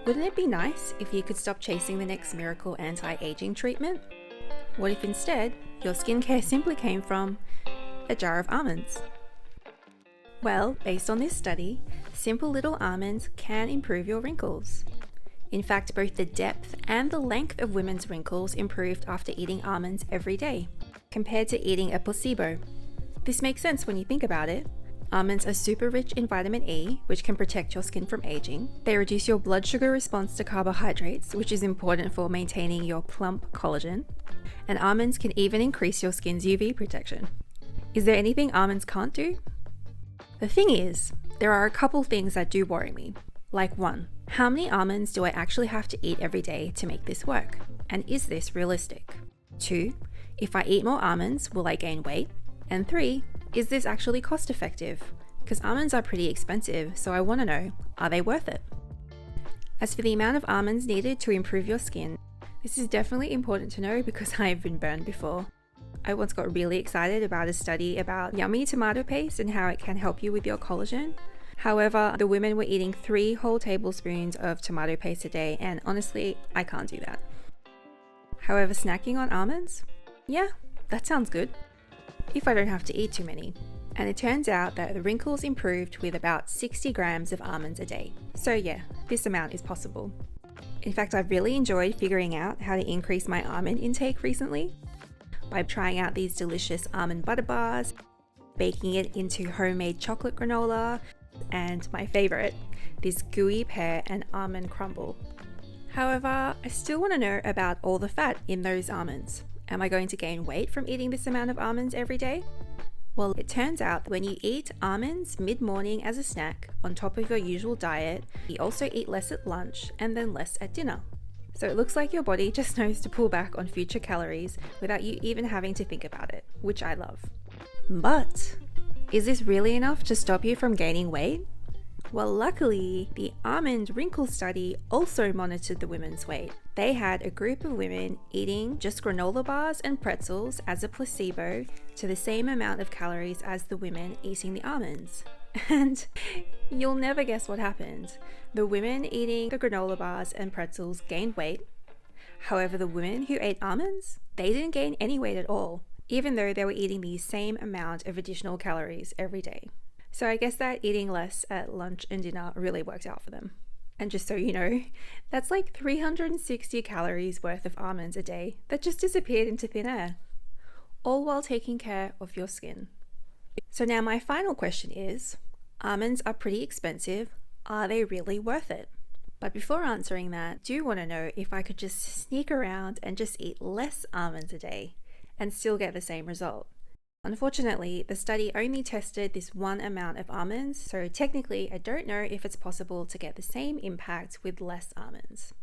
Wouldn't it be nice if you could stop chasing the next miracle anti-aging treatment? What if instead your skincare simply came from a jar of almonds? Well, based on this study, simple little almonds can improve your wrinkles. In fact, both the depth and the length of women's wrinkles improved after eating almonds every day, compared to eating a placebo. This makes sense when you think about it. Almonds are super rich in vitamin E, which can protect your skin from aging. They reduce your blood sugar response to carbohydrates, which is important for maintaining your plump collagen. And almonds can even increase your skin's UV protection. Is there anything almonds can't do? The thing is, there are a couple things that do worry me. Like 1, how many almonds do I actually have to eat every day to make this work? And is this realistic? 2, if I eat more almonds, will I gain weight? And 3, is this actually cost effective? Because almonds are pretty expensive, so I want to know, are they worth it? As for the amount of almonds needed to improve your skin, this is definitely important to know because I've been burned before. I once got really excited about a study about yummy tomato paste and how it can help you with your collagen. However, the women were eating 3 whole tablespoons of tomato paste a day, and honestly, I can't do that. However, snacking on almonds? Yeah, that sounds good. If I don't have to eat too many. And it turns out that the wrinkles improved with about 60 grams of almonds a day. So yeah, this amount is possible. In fact, I've really enjoyed figuring out how to increase my almond intake recently by trying out these delicious almond butter bars, baking it into homemade chocolate granola, and my favorite, this gooey pear and almond crumble. However, I still want to know about all the fat in those almonds. Am I going to gain weight from eating this amount of almonds every day? Well, it turns out when you eat almonds mid-morning as a snack on top of your usual diet, you also eat less at lunch and then less at dinner. So it looks like your body just knows to pull back on future calories without you even having to think about it, which I love. But is this really enough to stop you from gaining weight? Well, luckily, the almond wrinkle study also monitored the women's weight. They had a group of women eating just granola bars and pretzels as a placebo to the same amount of calories as the women eating the almonds. And you'll never guess what happened. The women eating the granola bars and pretzels gained weight. However, the women who ate almonds, they didn't gain any weight at all, even though they were eating the same amount of additional calories every day. So I guess that eating less at lunch and dinner really worked out for them. And just so you know, that's like 360 calories worth of almonds a day that just disappeared into thin air, all while taking care of your skin. So now my final question is, almonds are pretty expensive. Are they really worth it? But before answering that, I do want to know if I could just sneak around and just eat less almonds a day and still get the same result. Unfortunately, the study only tested this one amount of almonds, so technically I don't know if it's possible to get the same impact with less almonds.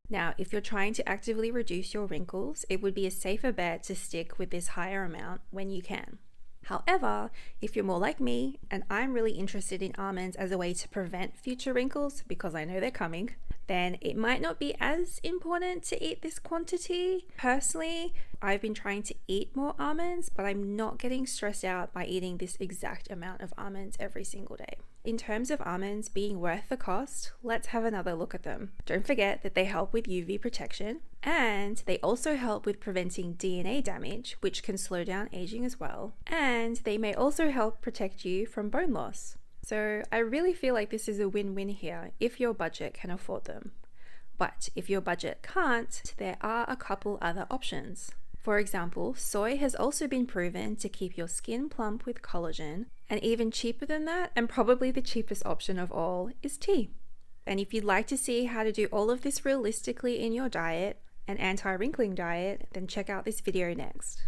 Now, if you're trying to actively reduce your wrinkles, it would be a safer bet to stick with this higher amount when you can. However, if you're more like me and I'm really interested in almonds as a way to prevent future wrinkles because I know they're coming, then it might not be as important to eat this quantity. Personally, I've been trying to eat more almonds, but I'm not getting stressed out by eating this exact amount of almonds every single day. In terms of almonds being worth the cost, let's have another look at them. Don't forget that they help with UV protection, and they also help with preventing DNA damage, which can slow down aging as well. And they may also help protect you from bone loss. So I really feel like this is a win-win here if your budget can afford them. But if your budget can't, there are a couple other options. For example, soy has also been proven to keep your skin plump with collagen, and even cheaper than that, and probably the cheapest option of all, is tea. And if you'd like to see how to do all of this realistically in your diet, an anti-wrinkling diet, then check out this video next.